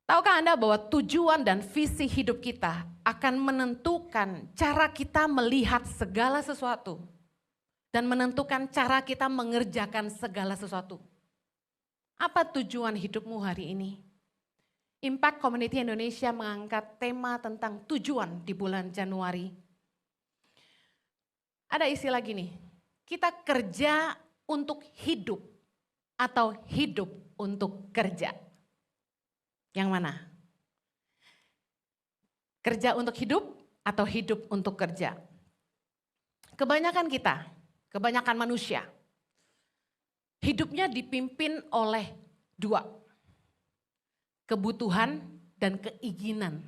Tahukah Anda bahwa tujuan dan visi hidup kita akan menentukan cara kita melihat segala sesuatu dan menentukan cara kita mengerjakan segala sesuatu. Apa tujuan hidupmu hari ini? Impact Community Indonesia mengangkat tema tentang tujuan di bulan Januari. Ada istilah gini, kita kerja untuk hidup atau hidup untuk kerja. Yang mana? Kerja untuk hidup atau hidup untuk kerja? Kebanyakan kita, kebanyakan manusia, hidupnya dipimpin oleh dua. Kebutuhan dan keinginan.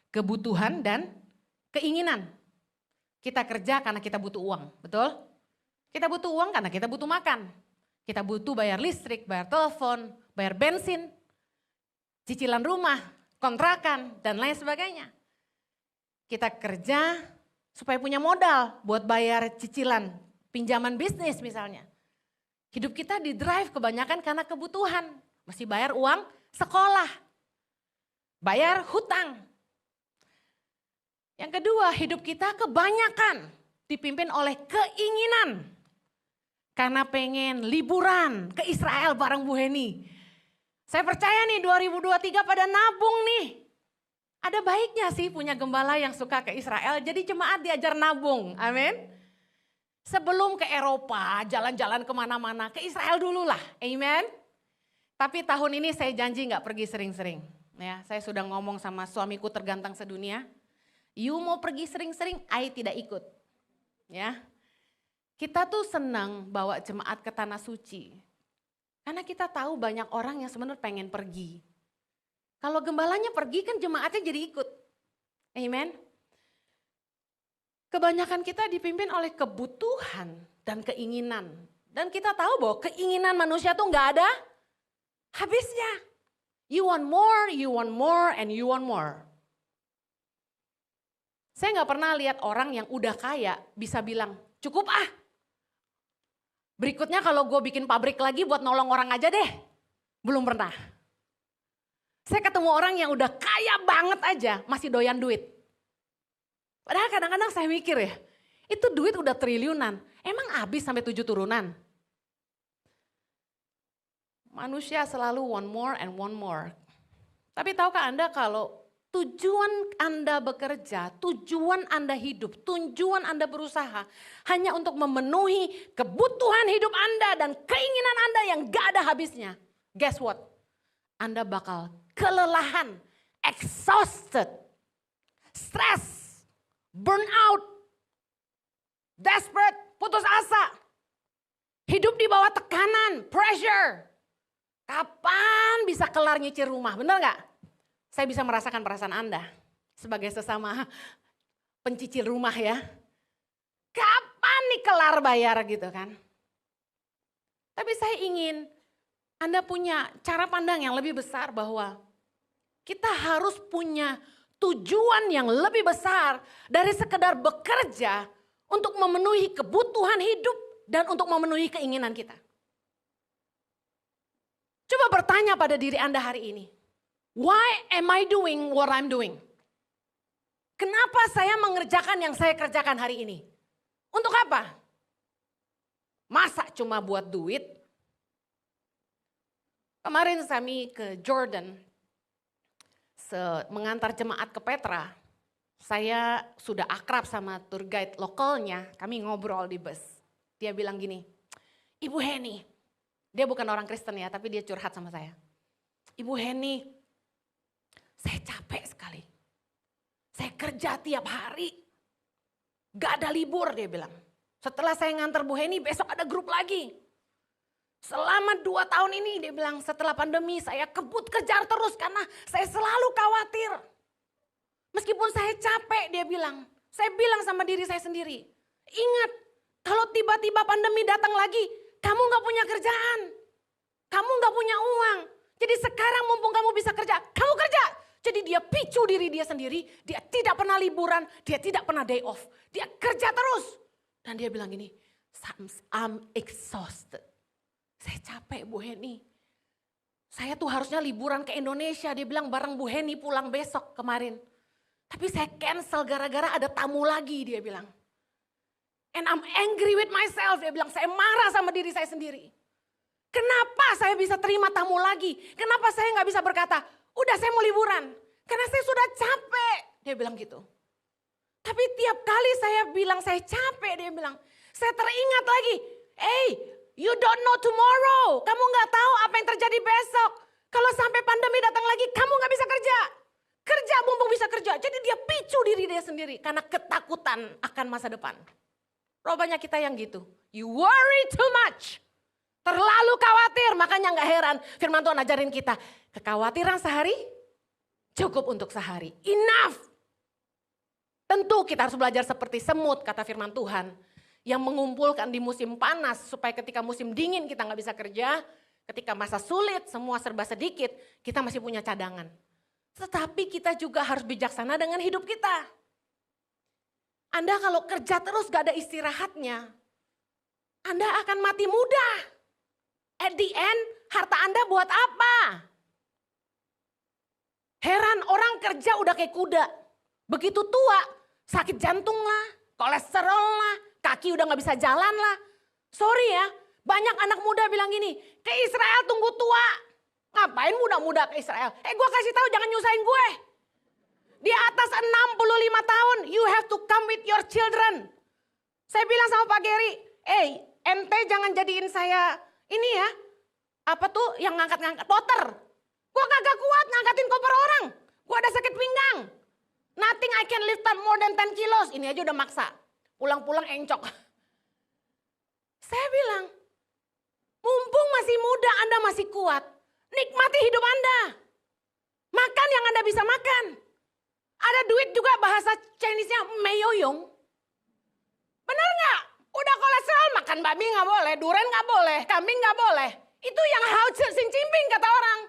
Kebutuhan dan keinginan. Kita kerja karena kita butuh uang, betul? Kita butuh uang karena kita butuh makan. Kita butuh bayar listrik, bayar telepon, bayar bensin, cicilan rumah, kontrakan, dan lain sebagainya. Kita kerja supaya punya modal buat bayar cicilan, pinjaman bisnis misalnya. Hidup kita didrive kebanyakan karena kebutuhan. Mesti bayar uang sekolah, bayar hutang. Yang kedua, hidup kita kebanyakan dipimpin oleh keinginan. Karena pengen liburan ke Israel bareng Bu Heni. Saya percaya nih 2023 pada nabung nih. Ada baiknya sih punya gembala yang suka ke Israel, jadi jemaat diajar nabung, amin. Sebelum ke Eropa, jalan-jalan kemana-mana, ke Israel dulu lah, amen. Tapi tahun ini saya janji gak pergi sering-sering. Ya, saya sudah ngomong sama suamiku tergantang sedunia. You mau pergi sering-sering, I tidak ikut. Ya, kita tuh senang bawa jemaat ke Tanah Suci. Karena kita tahu banyak orang yang sebenarnya pengen pergi. Kalau gembalanya pergi kan jemaatnya jadi ikut. Amen. Kebanyakan kita dipimpin oleh kebutuhan dan keinginan. Dan kita tahu bahwa keinginan manusia tuh gak ada habisnya. You want more, and you want more. Saya gak pernah lihat orang yang udah kaya bisa bilang, cukup ah. Berikutnya kalau gue bikin pabrik lagi buat nolong orang aja deh. Belum pernah. Saya ketemu orang yang udah kaya banget aja masih doyan duit. Padahal kadang-kadang saya mikir ya, itu duit udah triliunan. Emang habis sampai 7 turunan? Manusia selalu want more and want more. Tapi tahukah Anda kalau tujuan Anda bekerja, tujuan Anda hidup, tujuan Anda berusaha hanya untuk memenuhi kebutuhan hidup Anda dan keinginan Anda yang gak ada habisnya. Guess what? Anda bakal kelelahan, exhausted, stress, burnout, desperate, putus asa. Hidup di bawah tekanan, pressure. Kapan bisa kelar nyicil rumah, benar gak? Saya bisa merasakan perasaan Anda sebagai sesama pencicil rumah ya. Kapan nih kelar bayar gitu kan. Tapi saya ingin Anda punya cara pandang yang lebih besar bahwa kita harus punya tujuan yang lebih besar dari sekedar bekerja untuk memenuhi kebutuhan hidup dan untuk memenuhi keinginan kita. Coba bertanya pada diri Anda hari ini. Why am I doing what I'm doing? Kenapa saya mengerjakan yang saya kerjakan hari ini? Untuk apa? Masa cuma buat duit? Kemarin kami ke Jordan, mengantar jemaat ke Petra. Saya sudah akrab sama tour guide lokalnya, kami ngobrol di bus. Dia bilang gini, Ibu Heni, dia bukan orang Kristen ya, tapi dia curhat sama saya. Ibu Heni, saya capek sekali. Saya kerja tiap hari. Gak ada libur dia bilang. Setelah saya nganter Bu Heni besok ada grup lagi. Selama 2 tahun ini dia bilang setelah pandemi saya kebut kejar terus karena saya selalu khawatir. Meskipun saya capek dia bilang. Saya bilang sama diri saya sendiri. Ingat kalau tiba-tiba pandemi datang lagi kamu gak punya kerjaan. Kamu gak punya uang. Jadi sekarang mumpung kamu bisa kerja, kamu kerja. Jadi dia picu diri dia sendiri, dia tidak pernah liburan, dia tidak pernah day off. Dia kerja terus. Dan dia bilang gini, I'm exhausted. Saya capek Bu Heni. Saya tuh harusnya liburan ke Indonesia. Dia bilang bareng Bu Heni pulang besok kemarin. Tapi saya cancel gara-gara ada tamu lagi, dia bilang. And I'm angry with myself. Dia bilang, saya marah sama diri saya sendiri. Kenapa saya bisa terima tamu lagi? Kenapa saya gak bisa berkata, udah saya mau liburan. Karena saya sudah capek. Dia bilang gitu. Tapi tiap kali saya bilang saya capek, dia bilang, saya teringat lagi. Hey, you don't know tomorrow. Kamu gak tahu apa yang terjadi besok. Kalau sampai pandemi datang lagi, kamu gak bisa kerja. Kerja mumpung bisa kerja. Jadi dia picu diri dia sendiri. Karena ketakutan akan masa depan. Banyak kita yang gitu. You worry too much. Terlalu khawatir. Makanya gak heran firman Tuhan ajarin kita. Kekhawatiran sehari cukup untuk sehari. Enough. Tentu kita harus belajar seperti semut kata firman Tuhan. Yang mengumpulkan di musim panas. Supaya ketika musim dingin kita gak bisa kerja. Ketika masa sulit semua serba sedikit. Kita masih punya cadangan. Tetapi kita juga harus bijaksana dengan hidup kita. Anda kalau kerja terus gak ada istirahatnya, Anda akan mati muda. At the end, harta Anda buat apa? Heran orang kerja udah kayak kuda. Begitu tua, sakit jantung lah, kolesterol lah, kaki udah gak bisa jalan lah. Sorry ya, banyak anak muda bilang gini, ke Israel tunggu tua. Ngapain muda-muda ke Israel? Gue kasih tahu jangan nyusahin gue. Di atas 65 tahun, you have to come with your children. Saya bilang sama Pak Geri, ente jangan jadiin saya ini ya. Apa tuh yang ngangkat-ngangkat, poter. Gue kagak kuat ngangkatin koper orang. Gue ada sakit pinggang. Nothing I can lift up more than 10 kilos. Ini aja udah maksa. Pulang-pulang encok. Saya bilang, mumpung masih muda Anda masih kuat. Nikmati hidup Anda. Makan yang Anda bisa makan. Ada duit juga bahasa Chinese-nya meyoyong. Benar nggak? Udah kolesterol makan babi nggak boleh, duren nggak boleh, kambing nggak boleh. Itu yang hao sing cimping kata orang.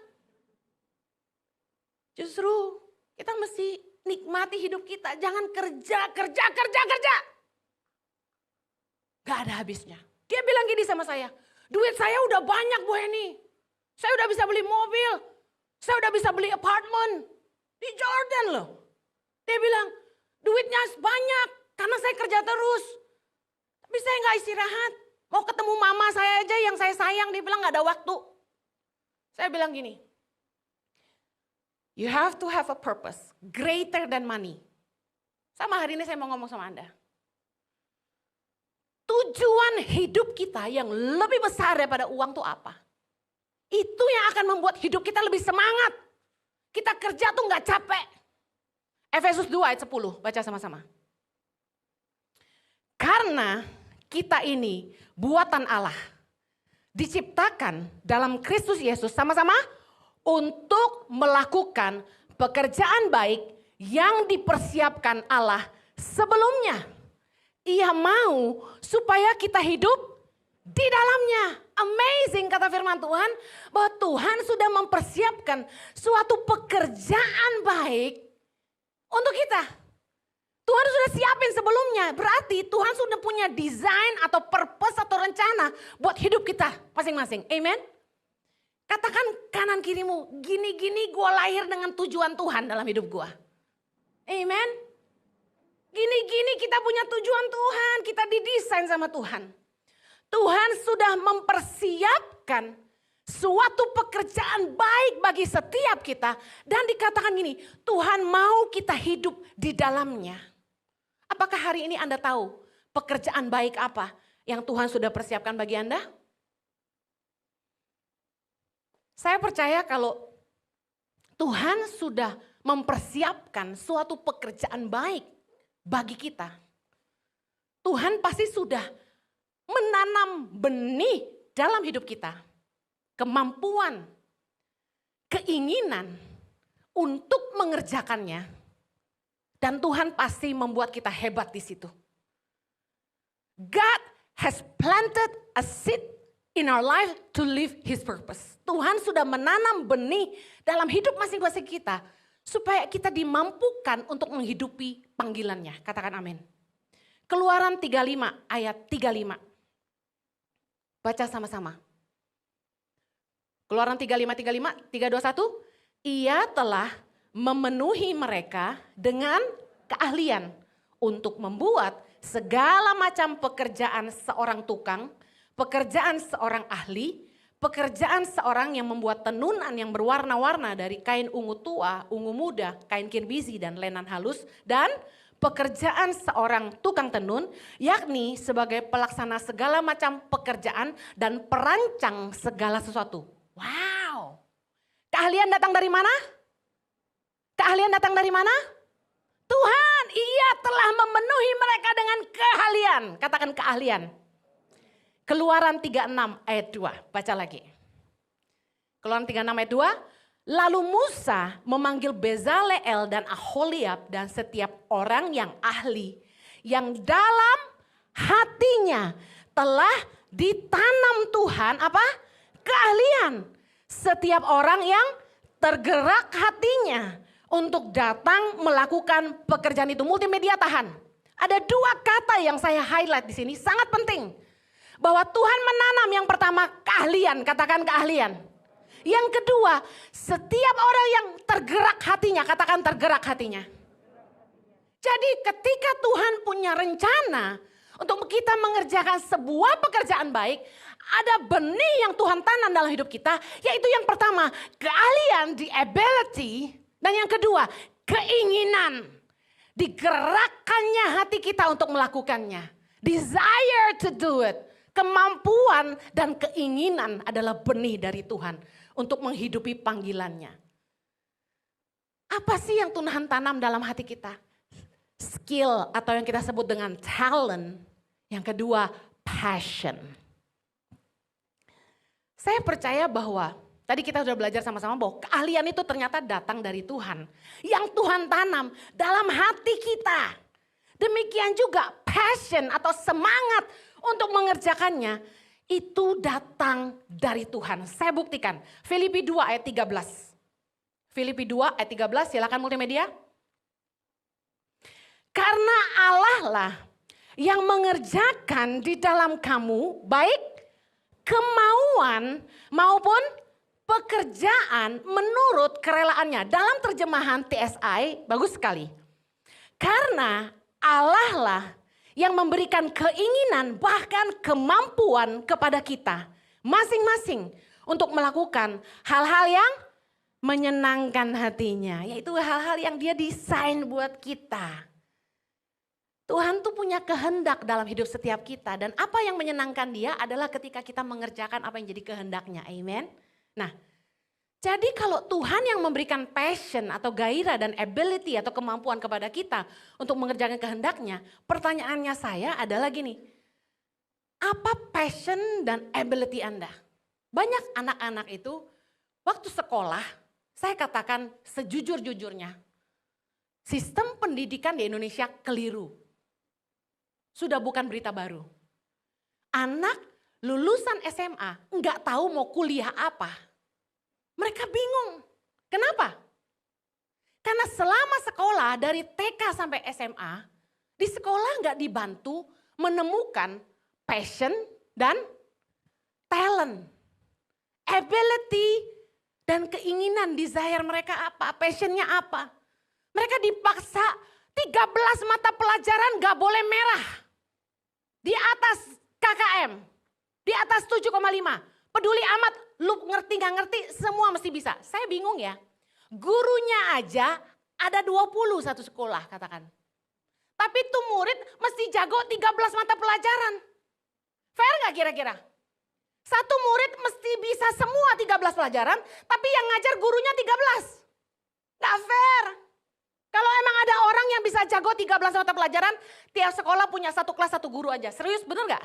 Justru kita mesti nikmati hidup kita. Jangan kerja. Gak ada habisnya. Dia bilang gini sama saya. Duit saya udah banyak Bu Heni. Saya udah bisa beli mobil. Saya udah bisa beli apartemen. Di Jordan loh. Dia bilang, duitnya banyak karena saya kerja terus. Tapi saya gak istirahat. Mau ketemu mama saya aja yang saya sayang, dia bilang gak ada waktu. Saya bilang gini, you have to have a purpose greater than money. Sama hari ini saya mau ngomong sama Anda. Tujuan hidup kita yang lebih besar daripada uang itu apa? Itu yang akan membuat hidup kita lebih semangat. Kita kerja tuh gak capek. Efesus 2 ayat 10, baca sama-sama. Karena kita ini buatan Allah. Diciptakan dalam Kristus Yesus sama-sama untuk melakukan pekerjaan baik yang dipersiapkan Allah sebelumnya. Ia mau supaya kita hidup di dalamnya. Amazing kata firman Tuhan bahwa Tuhan sudah mempersiapkan suatu pekerjaan baik untuk kita. Tuhan sudah siapin sebelumnya. Berarti Tuhan sudah punya desain atau purpose atau rencana buat hidup kita masing-masing. Amen. Katakan kanan kirimu, gini-gini gue lahir dengan tujuan Tuhan dalam hidup gue. Amen. Gini-gini kita punya tujuan Tuhan, kita didesain sama Tuhan. Tuhan sudah mempersiapkan suatu pekerjaan baik bagi setiap kita. Dan dikatakan gini, Tuhan mau kita hidup di dalamnya. Apakah hari ini Anda tahu pekerjaan baik apa yang Tuhan sudah persiapkan bagi Anda? Saya percaya kalau Tuhan sudah mempersiapkan suatu pekerjaan baik bagi kita. Tuhan pasti sudah menanam benih dalam hidup kita. Kemampuan, keinginan untuk mengerjakannya. Dan Tuhan pasti membuat kita hebat di situ. God has planted a seed in our life to live His purpose. Tuhan sudah menanam benih dalam hidup masing-masing kita. Supaya kita dimampukan untuk menghidupi panggilannya. Katakan amin. Keluaran 35 ayat 35. Baca sama-sama. Keluaran 35, 321. Ia telah memenuhi mereka dengan keahlian untuk membuat segala macam pekerjaan seorang tukang, pekerjaan seorang ahli, pekerjaan seorang yang membuat tenunan yang berwarna-warna dari kain ungu tua, ungu muda, kain kirmizi dan lenan halus, dan pekerjaan seorang tukang tenun, yakni sebagai pelaksana segala macam pekerjaan dan perancang segala sesuatu. Wow. Keahlian datang dari mana? Keahlian datang dari mana? Tuhan, ia telah memenuhi mereka dengan keahlian. Katakan keahlian. Keluaran 36 ayat 2, baca lagi. Keluaran 36 ayat 2, lalu Musa memanggil Bezaleel dan Aholiab dan setiap orang yang ahli, yang dalam hatinya telah ditanam Tuhan apa? Keahlian. Setiap orang yang tergerak hatinya untuk datang melakukan pekerjaan itu. Multimedia tahan. Ada dua kata yang saya highlight di sini sangat penting. Bahwa Tuhan menanam yang pertama keahlian, katakan keahlian. Yang kedua, setiap orang yang tergerak hatinya, katakan tergerak hatinya. Jadi ketika Tuhan punya rencana untuk kita mengerjakan sebuah pekerjaan baik, ada benih yang Tuhan tanam dalam hidup kita, yaitu yang pertama, keahlian, the ability, dan yang kedua, keinginan. Digerakkannya hati kita untuk melakukannya. Desire to do it. Kemampuan dan keinginan adalah benih dari Tuhan untuk menghidupi panggilannya. Apa sih yang Tuhan tanam dalam hati kita? Skill atau yang kita sebut dengan talent. Yang kedua, passion. Saya percaya bahwa tadi kita sudah belajar sama-sama bahwa keahlian itu ternyata datang dari Tuhan. Yang Tuhan tanam dalam hati kita. Demikian juga passion atau semangat untuk mengerjakannya itu datang dari Tuhan. Saya buktikan. Filipi 2 ayat 13. Filipi 2 ayat 13, silakan multimedia. Karena Allah lah yang mengerjakan di dalam kamu baik kemauan maupun pekerjaan menurut kerelaannya. Dalam terjemahan TSI bagus sekali. Karena Allah lah yang memberikan keinginan bahkan kemampuan kepada kita masing-masing untuk melakukan hal-hal yang menyenangkan hatinya. Yaitu hal-hal yang dia desain buat kita. Tuhan tuh punya kehendak dalam hidup setiap kita. Dan apa yang menyenangkan dia adalah ketika kita mengerjakan apa yang jadi kehendaknya. Amen. Nah, jadi kalau Tuhan yang memberikan passion atau gairah dan ability atau kemampuan kepada kita untuk mengerjakan kehendaknya, pertanyaannya saya adalah gini, apa passion dan ability Anda? Banyak anak-anak itu waktu sekolah, saya katakan sejujur-jujurnya, sistem pendidikan di Indonesia keliru. Sudah bukan berita baru. Anak lulusan SMA nggak tahu mau kuliah apa. Mereka bingung. Kenapa? Karena selama sekolah dari TK sampai SMA, di sekolah nggak dibantu menemukan passion dan talent. Ability dan keinginan, desire mereka apa, passionnya apa. Mereka dipaksa 13 mata pelajaran nggak boleh merah. Di atas KKM, di atas 7,5. Peduli amat, lu ngerti gak ngerti, semua mesti bisa. Saya bingung ya, gurunya aja ada 20 satu sekolah katakan. Tapi tuh murid mesti jago 13 mata pelajaran. Fair gak kira-kira? Satu murid mesti bisa semua 13 pelajaran, tapi yang ngajar gurunya 13. Gak fair. Kalau emang ada orang yang bisa jago 13 mata pelajaran, tiap sekolah punya satu kelas satu guru aja. Serius bener gak?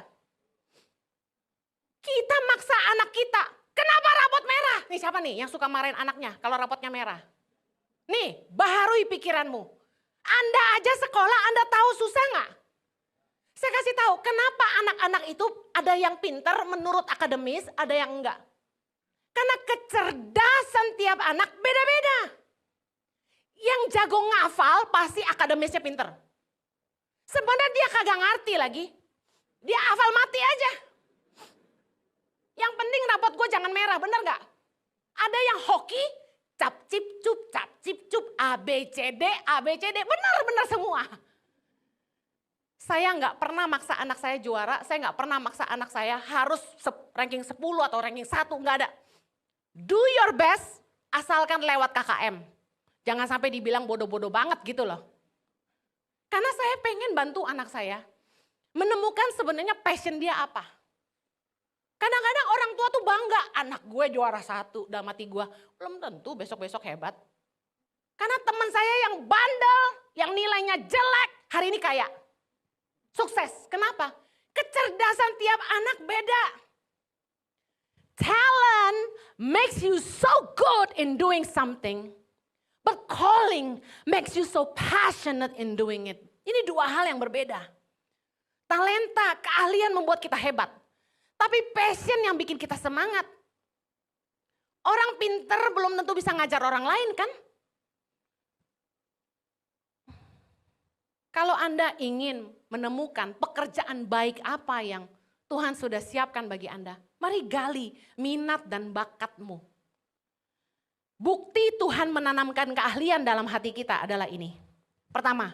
Kita maksa anak kita, kenapa rapot merah? Nih siapa nih yang suka marahin anaknya kalau rapotnya merah? Nih, baharui pikiranmu. Anda aja sekolah, Anda tahu susah gak? Saya kasih tahu, kenapa anak-anak itu ada yang pintar menurut akademis, ada yang enggak. Karena kecerdasan tiap anak beda-beda. Yang jago ngafal pasti akademisnya pinter. Sebenarnya dia kagak ngerti lagi. Dia hafal mati aja. Yang penting rapot gue jangan merah, bener gak? Ada yang hoki, cap cip cup, A B C D, benar semua. Saya nggak pernah maksa anak saya juara, saya nggak pernah maksa anak saya harus ranking 10 atau ranking 1, nggak ada. Do your best, asalkan lewat KKM. Jangan sampai dibilang bodoh-bodoh banget gitu loh. Karena saya pengen bantu anak saya menemukan sebenarnya passion dia apa. Kadang-kadang orang tua tuh bangga, anak gue juara 1 dalam hati gue. Belum tentu besok-besok hebat. Karena teman saya yang bandel, yang nilainya jelek, hari ini kaya. Sukses, kenapa? Kecerdasan tiap anak beda. Talent makes you so good in doing something. But calling makes you so passionate in doing it. Ini dua hal yang berbeda. Talenta, keahlian membuat kita hebat. Tapi passion yang bikin kita semangat. Orang pinter belum tentu bisa ngajar orang lain kan? Kalau Anda ingin menemukan pekerjaan baik apa yang Tuhan sudah siapkan bagi Anda, mari gali minat dan bakatmu. Bukti Tuhan menanamkan keahlian dalam hati kita adalah ini. Pertama,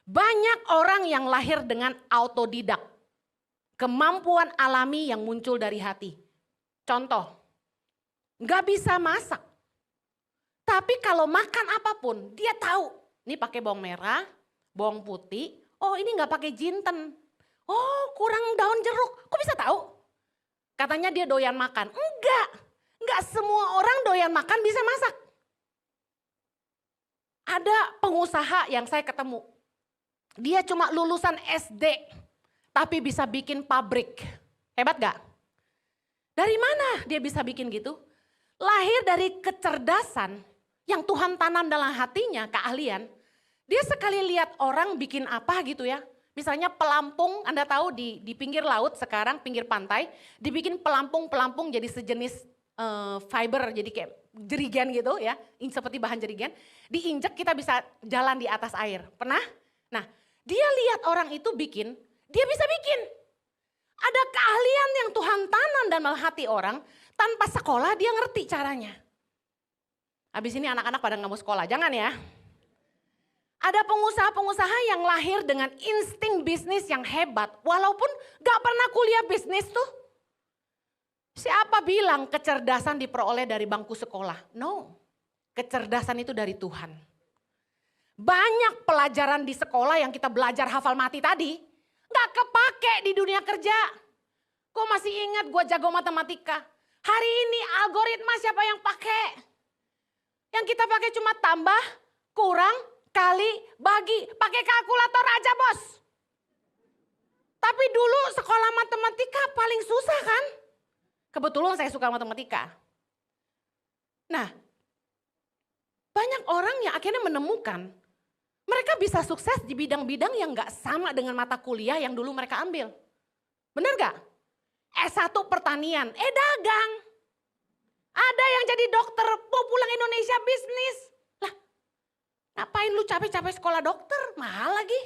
banyak orang yang lahir dengan autodidak. Kemampuan alami yang muncul dari hati. Contoh, gak bisa masak. Tapi kalau makan apapun, dia tahu. Ini pakai bawang merah, bawang putih. Oh ini gak pakai jinten. Oh kurang daun jeruk. Kok bisa tahu? Katanya dia doyan makan. Enggak semua orang doyan makan bisa masak. Ada pengusaha yang saya ketemu. Dia cuma lulusan SD. Tapi bisa bikin pabrik. Hebat gak? Dari mana dia bisa bikin gitu? Lahir dari kecerdasan yang Tuhan tanam dalam hatinya, keahlian. Dia sekali lihat orang bikin apa gitu ya. Misalnya pelampung, Anda tahu di pinggir laut sekarang, pinggir pantai. Dibikin pelampung jadi sejenis fiber, jadi kayak jerigen gitu ya. Seperti bahan jerigen. Diinjek kita bisa jalan di atas air. Pernah? Nah dia lihat orang itu bikin. Dia bisa bikin. Ada keahlian yang Tuhan tanam dalam hati orang, tanpa sekolah dia ngerti caranya. Habis ini anak-anak pada nggak mau sekolah, jangan ya. Ada pengusaha-pengusaha yang lahir dengan insting bisnis yang hebat, walaupun gak pernah kuliah bisnis tuh. Siapa bilang kecerdasan diperoleh dari bangku sekolah? No, kecerdasan itu dari Tuhan. Banyak pelajaran di sekolah yang kita belajar hafal mati tadi, gak kepake di dunia kerja. Kok masih ingat gue jago matematika? Hari ini algoritma siapa yang pakai? Yang kita pakai cuma tambah, kurang, kali, bagi. Pakai kalkulator aja bos. Tapi dulu sekolah matematika paling susah kan? Kebetulan saya suka matematika. Nah, banyak orang yang akhirnya menemukan mereka bisa sukses di bidang-bidang yang gak sama dengan mata kuliah yang dulu mereka ambil. Benar gak? S1 pertanian, dagang. Ada yang jadi dokter, mau pulang Indonesia bisnis. Lah, ngapain lu capek-capek sekolah dokter? Mahal lagi.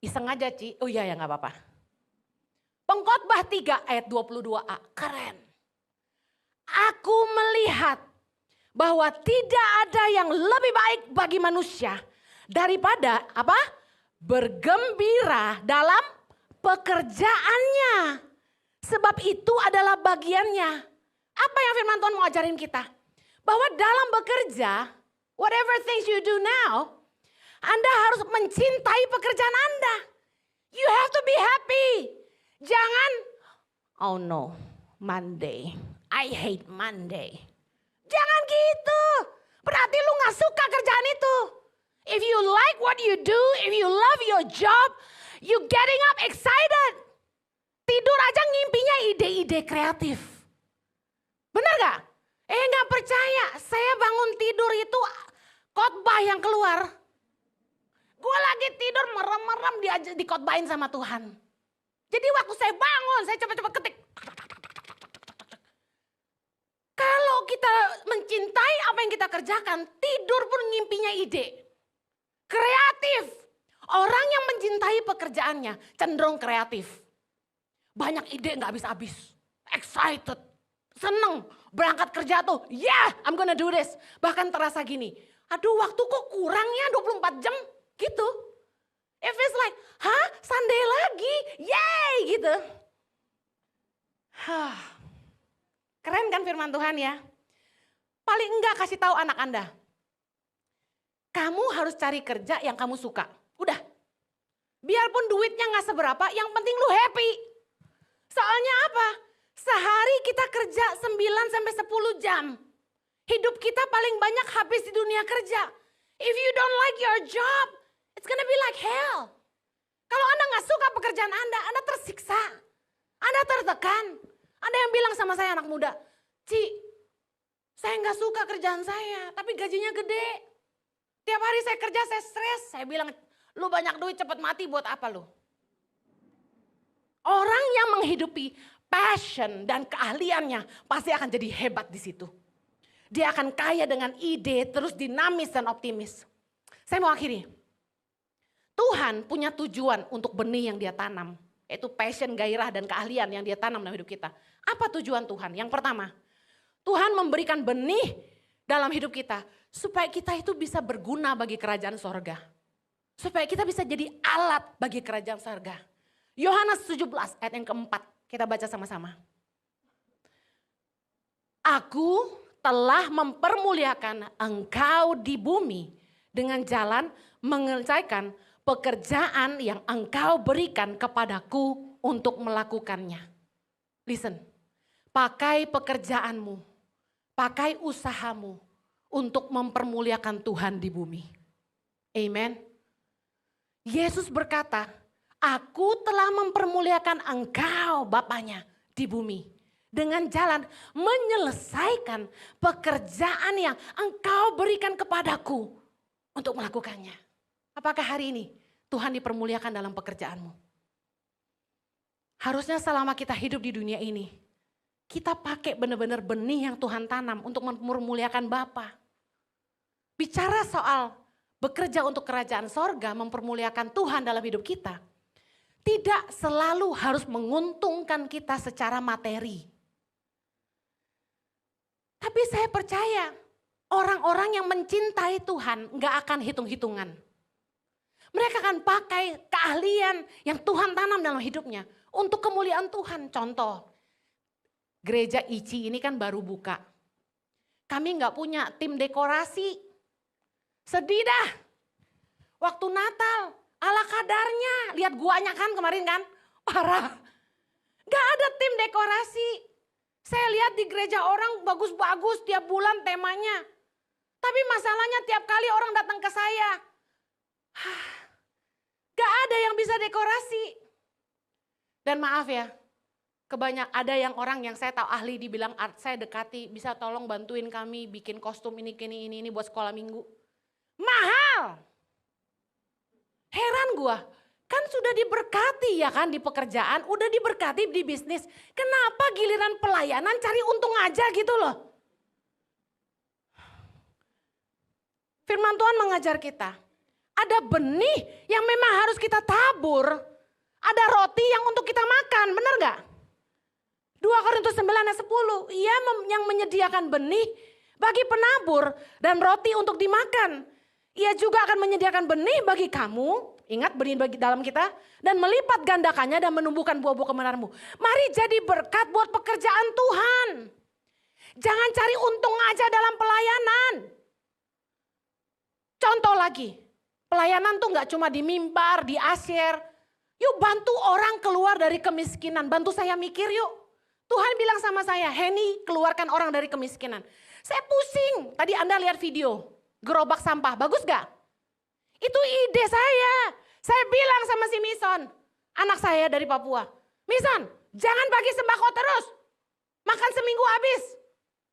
Iseng aja Ci, oh iya ya gak apa-apa. Pengkhotbah 3 ayat 22a, keren. Aku melihat bahwa tidak ada yang lebih baik bagi manusia daripada apa? Bergembira dalam pekerjaannya. Sebab itu adalah bagiannya. Apa yang firman Tuhan mau ajarin kita? Bahwa dalam bekerja, whatever things you do now, Anda harus mencintai pekerjaan Anda. You have to be happy. Jangan, oh no, Monday. I hate Monday. Jangan gitu. Berarti lu gak suka kerjaan itu. If you like what you do, if you love your job, you getting up excited. Tidur aja ngimpinya ide-ide kreatif. Benar gak? Gak percaya, saya bangun tidur itu khotbah yang keluar. Gue lagi tidur merem-merem dikhotbahin sama Tuhan. Jadi waktu saya bangun, saya cepat-cepat ketik. Kalau kita mencintai apa yang kita kerjakan, tidur pun ngimpinya ide. Kreatif. Orang yang mencintai pekerjaannya cenderung kreatif. Banyak ide gak habis-habis. Excited. seneng berangkat kerja tuh, yeah I'm gonna do this. Bahkan terasa gini, aduh waktu kok kurang ya 24 jam gitu. It feels like, hah Sunday lagi, yay gitu. Keren kan firman Tuhan ya. Paling enggak kasih tahu anak Anda. Kamu harus cari kerja yang kamu suka. Udah. Biarpun duitnya gak seberapa, yang penting lu happy. Soalnya apa? Sehari kita kerja 9 sampai 10 jam. Hidup kita paling banyak habis di dunia kerja. If you don't like your job, it's gonna be like hell. Kalau Anda gak suka pekerjaan Anda tersiksa. Anda tertekan. Ada yang bilang sama saya anak muda, Ci, saya gak suka kerjaan saya, tapi gajinya gede. Tiap hari saya kerja, saya stres. Saya bilang, lu banyak duit cepet mati buat apa lu? Orang yang menghidupi passion dan keahliannya pasti akan jadi hebat di situ. Dia akan kaya dengan ide, terus dinamis dan optimis. Saya mau akhiri. Tuhan punya tujuan untuk benih yang dia tanam. Yaitu passion, gairah, dan keahlian yang dia tanam dalam hidup kita. Apa tujuan Tuhan? Yang pertama, Tuhan memberikan benih dalam hidup kita. Supaya kita itu bisa berguna bagi kerajaan sorga. Supaya kita bisa jadi alat bagi kerajaan sorga. Yohanes 17 ayat yang keempat. Kita baca sama-sama. Aku telah mempermuliakan engkau di bumi. Dengan jalan mengerjakan pekerjaan yang engkau berikan kepadaku untuk melakukannya. Listen, pakai pekerjaanmu, pakai usahamu untuk mempermuliakan Tuhan di bumi. Amen. Yesus berkata, aku telah mempermuliakan engkau Bapaknya di bumi. Dengan jalan menyelesaikan pekerjaan yang engkau berikan kepadaku untuk melakukannya. Apakah hari ini Tuhan dipermuliakan dalam pekerjaanmu? Harusnya selama kita hidup di dunia ini, kita pakai benar-benar benih yang Tuhan tanam untuk mempermuliakan Bapa. Bicara soal bekerja untuk kerajaan sorga, mempermuliakan Tuhan dalam hidup kita, tidak selalu harus menguntungkan kita secara materi. Tapi saya percaya orang-orang yang mencintai Tuhan gak akan hitung-hitungan. Mereka akan pakai keahlian yang Tuhan tanam dalam hidupnya untuk kemuliaan Tuhan. Contoh, gereja ICI ini kan baru buka. Kami gak punya tim dekorasi. Sedih dah. Waktu Natal, ala kadarnya. Lihat guanya kan kemarin kan, parah. Gak ada tim dekorasi. Saya lihat di gereja orang bagus-bagus tiap bulan temanya. Tapi masalahnya tiap kali orang datang ke saya, gak ada yang bisa dekorasi. Dan maaf ya, ada yang orang yang saya tahu ahli di bidang art, saya dekati, bisa tolong bantuin kami bikin kostum ini buat sekolah minggu. Mahal. Heran gua, kan sudah diberkati ya kan di pekerjaan, udah diberkati di bisnis. Kenapa giliran pelayanan cari untung aja gitu loh. Firman Tuhan mengajar kita, ada benih yang memang harus kita tabur. Ada roti yang untuk kita makan, benar gak? 2 Korintus 9 ayat 10, ia yang menyediakan benih bagi penabur dan roti untuk dimakan. Ia juga akan menyediakan benih bagi kamu, ingat benih bagi dalam kita, dan melipat gandakannya dan menumbuhkan buah-buah kebenaranmu. Mari jadi berkat buat pekerjaan Tuhan. Jangan cari untung aja dalam pelayanan. Contoh lagi, pelayanan tuh gak cuma di mimbar, di asyir. Yuk bantu orang keluar dari kemiskinan, bantu saya mikir yuk. Tuhan bilang sama saya, Henny keluarkan orang dari kemiskinan. Saya pusing, tadi Anda lihat video. Gerobak sampah, bagus gak? Itu ide saya. Saya bilang sama si Mison, anak saya dari Papua. Mison, jangan bagi sembako terus. Makan seminggu habis.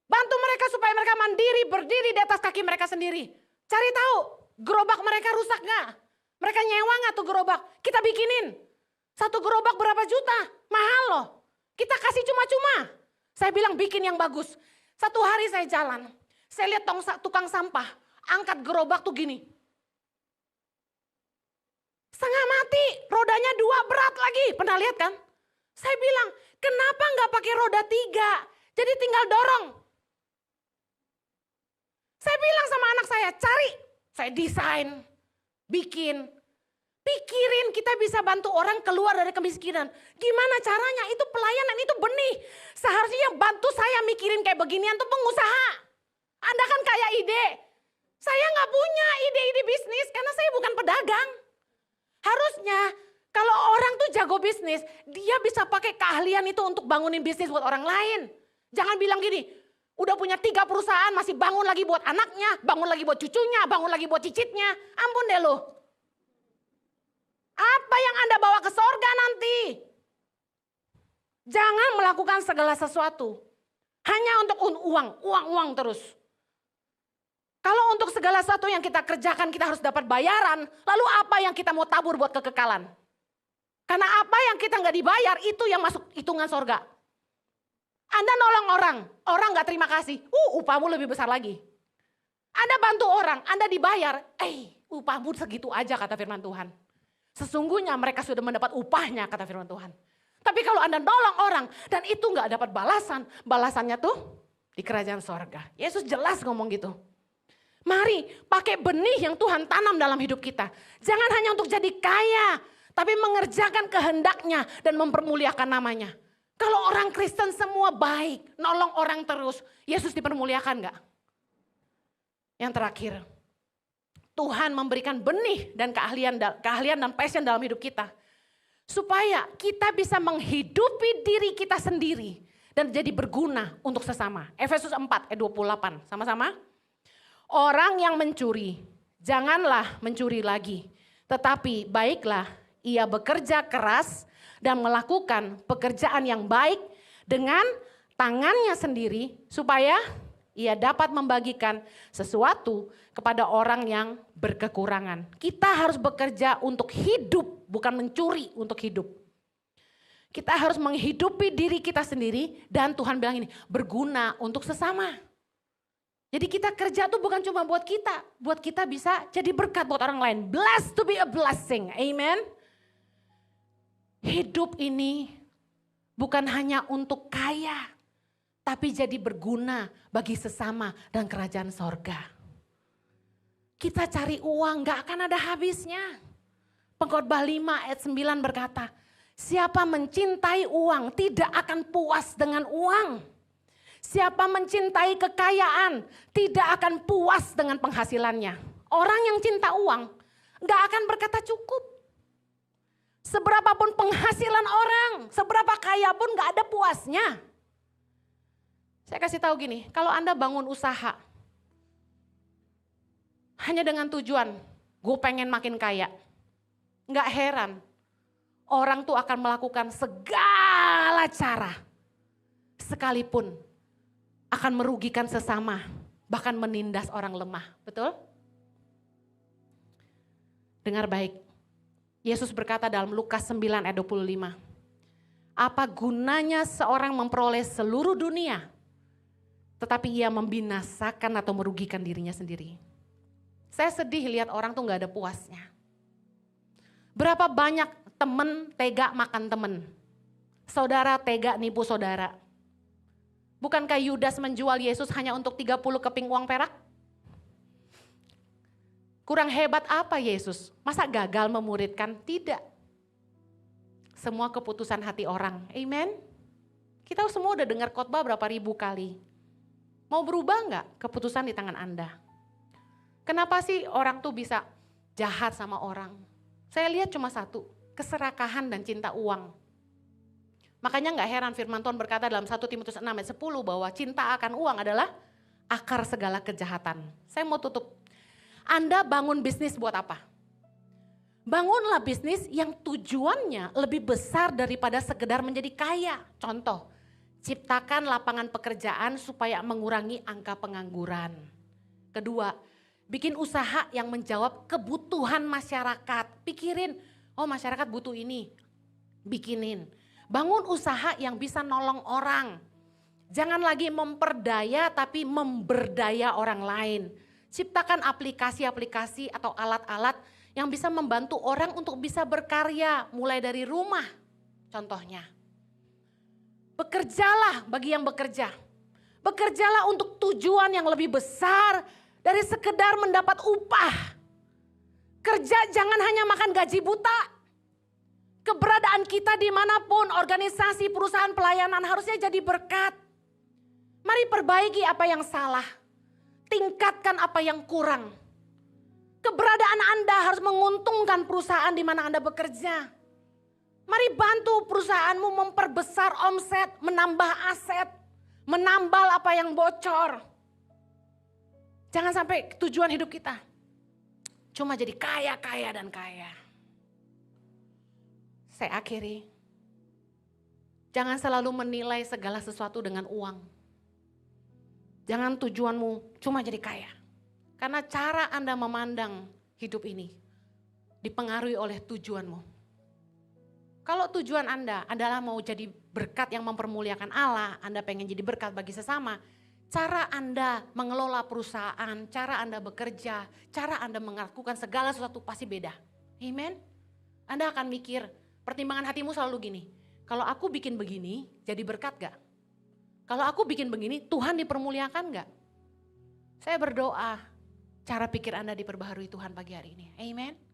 Bantu mereka supaya mereka mandiri, berdiri di atas kaki mereka sendiri. Cari tahu, gerobak mereka rusak gak? Mereka nyewa gak tuh gerobak? Kita bikinin. 1 gerobak berapa juta? Mahal loh. Kita kasih cuma-cuma. Saya bilang bikin yang bagus. Satu hari saya jalan. Saya lihat tukang sampah. Angkat gerobak tuh gini. Setengah mati, rodanya 2 berat lagi. Pernah lihat kan? Saya bilang, kenapa gak pakai roda 3? Jadi tinggal dorong. Saya bilang sama anak saya, cari. Saya desain, bikin. Pikirin kita bisa bantu orang keluar dari kemiskinan. Gimana caranya? Itu pelayanan, itu benih. Seharusnya yang bantu saya mikirin kayak beginian tuh pengusaha. Anda kan kaya ide. Saya nggak punya ide-ide bisnis karena saya bukan pedagang. Harusnya kalau orang tuh jago bisnis, dia bisa pakai keahlian itu untuk bangunin bisnis buat orang lain. Jangan bilang gini, udah punya 3 perusahaan masih bangun lagi buat anaknya, bangun lagi buat cucunya, bangun lagi buat cicitnya. Ampun deh lo. Apa yang Anda bawa ke sorga nanti? Jangan melakukan segala sesuatu hanya untuk uang terus. Kalau untuk segala sesuatu yang kita kerjakan kita harus dapat bayaran, lalu apa yang kita mau tabur buat kekekalan? Karena apa yang kita nggak dibayar itu yang masuk hitungan sorga. Anda nolong orang nggak terima kasih, upahmu lebih besar lagi. Anda bantu orang, Anda dibayar, upahmu segitu aja kata firman Tuhan. Sesungguhnya mereka sudah mendapat upahnya kata firman Tuhan. Tapi kalau Anda nolong orang dan itu nggak dapat balasannya tuh di kerajaan sorga. Yesus jelas ngomong gitu. Mari pakai benih yang Tuhan tanam dalam hidup kita. Jangan hanya untuk jadi kaya, tapi mengerjakan kehendaknya dan mempermuliakan namanya. Kalau orang Kristen semua baik, nolong orang terus, Yesus dipermuliakan gak? Yang terakhir, Tuhan memberikan benih dan keahlian dan passion dalam hidup kita. Supaya kita bisa menghidupi diri kita sendiri dan jadi berguna untuk sesama. Efesus 4 ayat 28, sama-sama. Orang yang mencuri, janganlah mencuri lagi. Tetapi baiklah ia bekerja keras dan melakukan pekerjaan yang baik dengan tangannya sendiri. Supaya ia dapat membagikan sesuatu kepada orang yang berkekurangan. Kita harus bekerja untuk hidup, bukan mencuri untuk hidup. Kita harus menghidupi diri kita sendiri dan Tuhan bilang ini, berguna untuk sesama. Jadi kita kerja tuh bukan cuma buat kita bisa jadi berkat buat orang lain. Blessed to be a blessing, amen. Hidup ini bukan hanya untuk kaya, tapi jadi berguna bagi sesama dan kerajaan sorga. Kita cari uang gak akan ada habisnya. Pengkhotbah 5 ayat 9 berkata, siapa mencintai uang tidak akan puas dengan uang. Siapa mencintai kekayaan tidak akan puas dengan penghasilannya. Orang yang cinta uang gak akan berkata cukup. Seberapapun penghasilan orang, seberapa kaya pun gak ada puasnya. Saya kasih tahu gini, kalau Anda bangun usaha hanya dengan tujuan gue pengen makin kaya, gak heran orang tuh akan melakukan segala cara sekalipun akan merugikan sesama, bahkan menindas orang lemah. Betul? Dengar baik. Yesus berkata dalam Lukas 9 ayat 25. Apa gunanya seorang memperoleh seluruh dunia, tetapi ia membinasakan atau merugikan dirinya sendiri. Saya sedih lihat orang tuh gak ada puasnya. Berapa banyak temen tega makan temen. Saudara tega nipu saudara. Bukankah Yudas menjual Yesus hanya untuk 30 keping uang perak? Kurang hebat apa Yesus? Masa gagal memuridkan? Tidak. Semua keputusan hati orang. Amen. Kita semua udah dengar khotbah berapa ribu kali. Mau berubah enggak keputusan di tangan Anda? Kenapa sih orang tuh bisa jahat sama orang? Saya lihat cuma satu, keserakahan dan cinta uang. Makanya gak heran firman Tuhan berkata dalam 1 Timotius 6 ayat 10 bahwa cinta akan uang adalah akar segala kejahatan. Saya mau tutup. Anda bangun bisnis buat apa? Bangunlah bisnis yang tujuannya lebih besar daripada sekedar menjadi kaya. Contoh, ciptakan lapangan pekerjaan supaya mengurangi angka pengangguran. Kedua, bikin usaha yang menjawab kebutuhan masyarakat. Pikirin, oh masyarakat butuh ini, bikinin. Bangun usaha yang bisa nolong orang. Jangan lagi memperdaya tapi memberdaya orang lain. Ciptakan aplikasi-aplikasi atau alat-alat yang bisa membantu orang untuk bisa berkarya mulai dari rumah. Contohnya, bekerjalah bagi yang bekerja. Bekerjalah untuk tujuan yang lebih besar dari sekedar mendapat upah. Kerja jangan hanya makan gaji buta. Keberadaan kita dimanapun, organisasi, perusahaan, pelayanan harusnya jadi berkat. Mari perbaiki apa yang salah. Tingkatkan apa yang kurang. Keberadaan Anda harus menguntungkan perusahaan di mana Anda bekerja. Mari bantu perusahaanmu memperbesar omset, menambah aset, menambal apa yang bocor. Jangan sampai tujuan hidup kita cuma jadi kaya, kaya, dan kaya. Saya akhiri. Jangan selalu menilai segala sesuatu dengan uang. Jangan tujuanmu cuma jadi kaya. Karena cara Anda memandang hidup ini dipengaruhi oleh tujuanmu. Kalau tujuan Anda adalah mau jadi berkat yang mempermuliakan Allah, Anda pengen jadi berkat bagi sesama, cara Anda mengelola perusahaan, cara Anda bekerja, cara Anda melakukan segala sesuatu pasti beda. Amen. Anda akan mikir, pertimbangan hatimu selalu gini, kalau aku bikin begini jadi berkat gak? Kalau aku bikin begini Tuhan dipermuliakan gak? Saya berdoa cara pikir Anda diperbaharui Tuhan pagi hari ini. Amen.